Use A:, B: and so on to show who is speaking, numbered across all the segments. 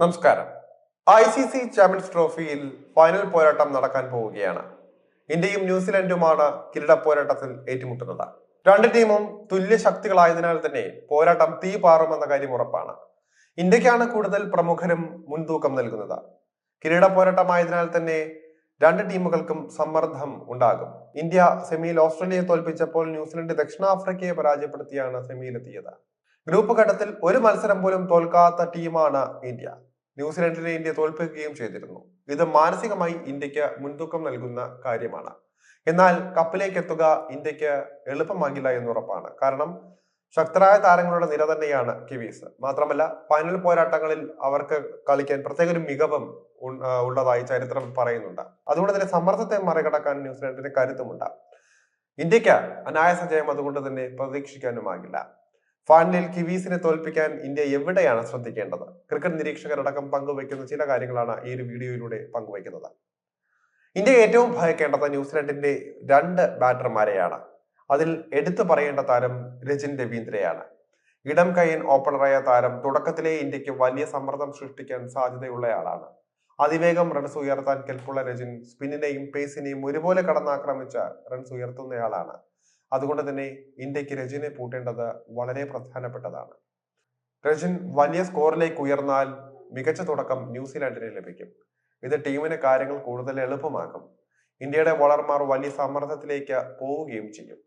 A: നമസ്കാരം. ICC champions ട്രോഫിയിൽ final പോരാട്ടം നടക്കാൻ പോവുകയാണ്. ഇന്ത്യയും ന്യൂസിലൻഡുമാണ് കിരീട പോരാട്ടത്തിൽ ഏറ്റുമുട്ടുന്നത്. രണ്ട് ടീമും തുല്യ ശക്തികളായതിനാൽ തന്നെ പോരാട്ടം തീ പാറുമെന്ന കാര്യം ഉറപ്പാണ്. ഇന്ത്യക്കാണ് കൂടുതൽ പ്രമുഖരും മുൻതൂക്കം നൽകുന്നത്. കിരീട പോരാട്ടമായതിനാൽ തന്നെ രണ്ട് ടീമുകൾക്കും സമ്മർദ്ദം ഉണ്ടാകും. ഇന്ത്യ സെമിയിൽ ഓസ്ട്രേലിയയെ തോൽപ്പിച്ചപ്പോൾ ന്യൂസിലൻഡ് ദക്ഷിണാഫ്രിക്കയെ പരാജയപ്പെടുത്തിയാണ് സെമിയിലെത്തിയത്. ഗ്രൂപ്പ് ഘട്ടത്തിൽ ഒരു മത്സരം പോലും തോൽക്കാത്ത ടീമാണ് ഇന്ത്യ. ന്യൂസിലൻഡിനെ ഇന്ത്യ തോൽപ്പിക്കുകയും ചെയ്തിരുന്നു. ഇത് മാനസികമായി ഇന്ത്യക്ക് മുൻതൂക്കം നൽകുന്ന കാര്യമാണ്. എന്നാൽ കപ്പിലേക്ക് എത്തുക ഇന്ത്യക്ക് എളുപ്പമാകില്ല എന്ന് ഉറപ്പാണ്. കാരണം ശക്തരായ താരങ്ങളുടെ നിര തന്നെയാണ് കിവീസ്. മാത്രമല്ല ഫൈനൽ പോരാട്ടങ്ങളിൽ അവർക്ക് കളിക്കാൻ പ്രത്യേക ഒരു മികവും ഉള്ളതായി ചരിത്രം പറയുന്നുണ്ട്. അതുകൊണ്ട് തന്നെ സമ്മർദ്ദത്തെ മറികടക്കാൻ ന്യൂസിലൻഡിന് കരുത്തുമുണ്ട്. ഇന്ത്യക്ക് അനായാസ ജയം അതുകൊണ്ട് തന്നെ പ്രതീക്ഷിക്കാനുമാകില്ല. ഫൈനലിൽ കിവീസിനെ തോൽപ്പിക്കാൻ ഇന്ത്യ എവിടെയാണ് ശ്രദ്ധിക്കേണ്ടത്? ക്രിക്കറ്റ് നിരീക്ഷകരടക്കം പങ്കുവയ്ക്കുന്ന ചില കാര്യങ്ങളാണ് ഈ ഒരു വീഡിയോയിലൂടെ പങ്കുവയ്ക്കുന്നത്. ഇന്ത്യ ഏറ്റവും ഭയക്കേണ്ടത് ന്യൂസിലൻഡിന്റെ രണ്ട് ബാറ്റർമാരെയാണ്. അതിൽ എടുത്തു പറയേണ്ട താരം രജിൻ രവീന്ദ്രയാണ്. ഇടം കൈയ്യൻ ഓപ്പണറായ താരം തുടക്കത്തിലെ ഇന്ത്യക്ക് വലിയ സമ്മർദ്ദം സൃഷ്ടിക്കാൻ സാധ്യതയുള്ളയാളാണ്. അതിവേഗം റൺസ് ഉയർത്താൻ കെൽപ്പുള്ള രജിൻ സ്പിന്നിനെയും പേസിനെയും ഒരുപോലെ കടന്നാക്രമിച്ച റൺസ് ഉയർത്തുന്നയാളാണ്. അതുകൊണ്ട് തന്നെ ഇന്ത്യക്ക് രജിനെ പൂട്ടേണ്ടത് വളരെ പ്രധാനപ്പെട്ടതാണ്. രജിൻ വലിയ സ്കോറിലേക്ക് ഉയർന്നാൽ മികച്ച തുടക്കം ന്യൂസിലാൻഡിന് ലഭിക്കും. ഇത് ടീമിന് കാര്യങ്ങൾ കൂടുതൽ എളുപ്പമാക്കും. ഇന്ത്യയുടെ ബോളർമാർ വലിയ സമ്മർദ്ദത്തിലേക്ക് പോവുകയും ചെയ്യും.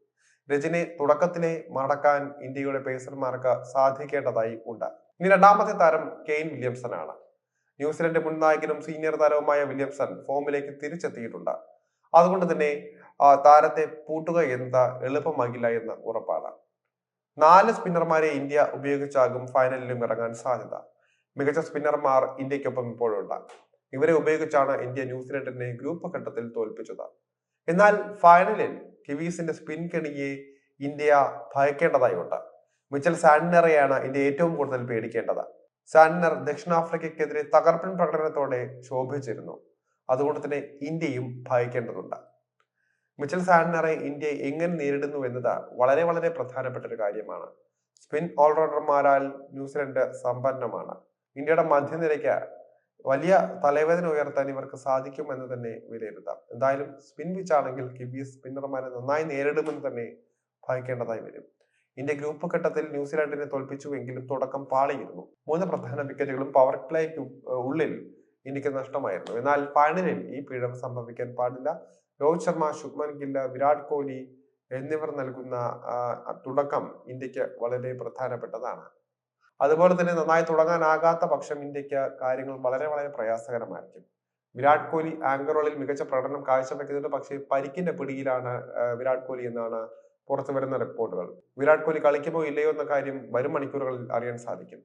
A: രജിനെ തുടക്കത്തിലെ മടക്കാൻ ഇന്ത്യയുടെ പേസർമാർക്ക് സാധിക്കേണ്ടതായി ഉണ്ട്. ഇനി രണ്ടാമത്തെ താരം കെയ്ൻ വില്യംസൺ ആണ്. ന്യൂസിലൻഡ് മുൻ നായകനും സീനിയർ താരവുമായ വില്യംസൺ ഫോമിലേക്ക് തിരിച്ചെത്തിയിട്ടുണ്ട്. അതുകൊണ്ട് തന്നെ താരത്തെ പൂട്ടുക എന്നത് എളുപ്പമാകില്ല എന്ന് ഉറപ്പാണ്. 4 സ്പിന്നർമാരെ ഇന്ത്യ ഉപയോഗിച്ചാകും ഫൈനലിലും ഇറങ്ങാൻ സാധ്യത. മികച്ച സ്പിന്നർമാർ ഇന്ത്യക്കൊപ്പം ഇപ്പോഴുണ്ട്. ഇവരെ ഉപയോഗിച്ചാണ് ഇന്ത്യ ന്യൂസിലൻഡിനെ ഗ്രൂപ്പ് ഘട്ടത്തിൽ തോൽപ്പിച്ചത്. എന്നാൽ ഫൈനലിൽ കിവീസിന്റെ സ്പിൻ കെണിയെ ഇന്ത്യ ഭയക്കേണ്ടതായുണ്ട്. മിച്ചൽ സാന്റ്നറെയാണ് ഇന്ത്യ ഏറ്റവും കൂടുതൽ പേടിക്കേണ്ടത്. സാന്റ്നർ ദക്ഷിണാഫ്രിക്കയ്ക്കെതിരെ തകർപ്പൻ പ്രകടനത്തോടെ ശോഭിച്ചിരുന്നു. അതുകൊണ്ട് തന്നെ ഇന്ത്യയും ഭയക്കേണ്ടതുണ്ട്. മിച്ചൽ സാന്റ്നറെ ഇന്ത്യ എങ്ങനെ നേരിടുന്നു എന്നത് വളരെ വളരെ പ്രധാനപ്പെട്ട ഒരു കാര്യമാണ്. സ്പിൻ ഓൾറൗണ്ടർമാരാൽ ന്യൂസിലൻഡ് സമ്പന്നമാണ്. ഇന്ത്യയുടെ മധ്യനിരയ്ക്ക് വലിയ തലവേദന ഉയർത്താൻ ഇവർക്ക് സാധിക്കുമെന്ന് തന്നെ വിലയിരുത്താം. എന്തായാലും സ്പിൻ പിച്ചാണെങ്കിൽ കിവീസ് സ്പിന്നർമാരെ നന്നായി നേരിടുമെന്ന് തന്നെ ഭയക്കേണ്ടതായി വരും. ഇന്ത്യ ഗ്രൂപ്പ് ഘട്ടത്തിൽ ന്യൂസിലാൻഡിനെ തോൽപ്പിച്ചുവെങ്കിലും തുടക്കം പാളിയിരുന്നു. 3 പ്രധാന വിക്കറ്റുകളും പവർ പ്ലേക്ക് ഉള്ളിൽ ഇന്ത്യക്ക് നഷ്ടമായിരുന്നു. എന്നാൽ ഫൈനലിൽ ഈ പിഴവ് സംഭവിക്കാൻ പാടില്ല. രോഹിത് ശർമ്മ, ശുഭ്മാൻ ഗിൽ, വിരാട് കോഹ്ലി എന്നിവർ നൽകുന്ന തുടക്കം ഇന്ത്യക്ക് വളരെ പ്രധാനപ്പെട്ടതാണ്. അതുപോലെ തന്നെ നന്നായി തുടങ്ങാനാകാത്ത പക്ഷം ഇന്ത്യക്ക് കാര്യങ്ങൾ വളരെ വളരെ പ്രയാസകരമായിരിക്കും. വിരാട് കോഹ്ലി ആങ്കർ റോളിൽ മികച്ച പ്രകടനം കാഴ്ചവെക്കുന്നുണ്ട്. പക്ഷേ പരിക്കിന്റെ പിടിയിലാണ് വിരാട് കോഹ്ലി എന്നാണ് പുറത്തു വരുന്ന റിപ്പോർട്ടുകൾ. വിരാട് കോഹ്ലി കളിക്കുമോ ഇല്ലയോ എന്ന കാര്യം വരും മണിക്കൂറുകളിൽ അറിയാൻ സാധിക്കും.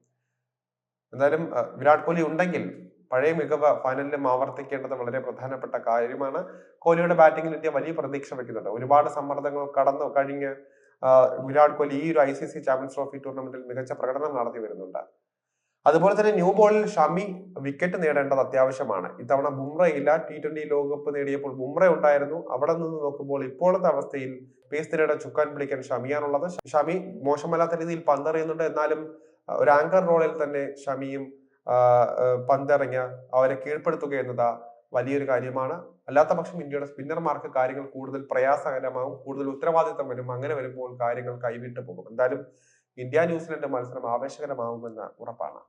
A: എന്തായാലും വിരാട് കോഹ്ലി ഉണ്ടെങ്കിൽ പഴയ മികവ് ഫൈനലിലും ആവർത്തിക്കേണ്ടത് വളരെ പ്രധാനപ്പെട്ട കാര്യമാണ്. കോഹ്ലിയുടെ ബാറ്റിംഗിൽ ഇന്ത്യ വലിയ പ്രതീക്ഷ വെക്കുന്നുണ്ട്. ഒരുപാട് സമ്മർദ്ദങ്ങൾ കടന്നു കഴിഞ്ഞ് വിരാട് കോഹ്ലി ഈ ഒരു ICC ചാമ്പ്യൻസ് ട്രോഫി ടൂർണമെന്റിൽ മികച്ച പ്രകടനം നടത്തി വരുന്നുണ്ട്. അതുപോലെ തന്നെ ന്യൂ ബോളിൽ ഷമി വിക്കറ്റ് നേടേണ്ടത് അത്യാവശ്യമാണ്. ഇത്തവണ ബുംറ ഇല്ല. T20 ലോകകപ്പ് നേടിയപ്പോൾ ബുംറ ഉണ്ടായിരുന്നു. അവിടെ നിന്ന് നോക്കുമ്പോൾ ഇപ്പോഴത്തെ അവസ്ഥയിൽ പേസ് നിരയുടെ ചുക്കാൻ പിടിക്കാൻ ഷമിയാണുള്ളത്. ഷമി മോശമല്ലാത്ത രീതിയിൽ പന്തെറിയുന്നുണ്ട്. എന്നാലും ഒരു ആങ്കർ റോളിൽ തന്നെ ഷമിയും പന്തെറിഞ്ഞ് അവരെ കീഴ്പ്പെടുത്തുക എന്നത് വലിയൊരു കാര്യമാണ്. അല്ലാത്ത പക്ഷം ഇന്ത്യയുടെ സ്പിന്നർമാർക്ക് കാര്യങ്ങൾ കൂടുതൽ പ്രയാസകരമാവും, കൂടുതൽ ഉത്തരവാദിത്തം വരും. അങ്ങനെ വരുമ്പോൾ കാര്യങ്ങൾ കൈവിട്ടു പോകും. എന്തായാലും ഇന്ത്യ ന്യൂസിലൻഡ് മത്സരം ആവേശകരമാവുമെന്ന് ഉറപ്പാണ്.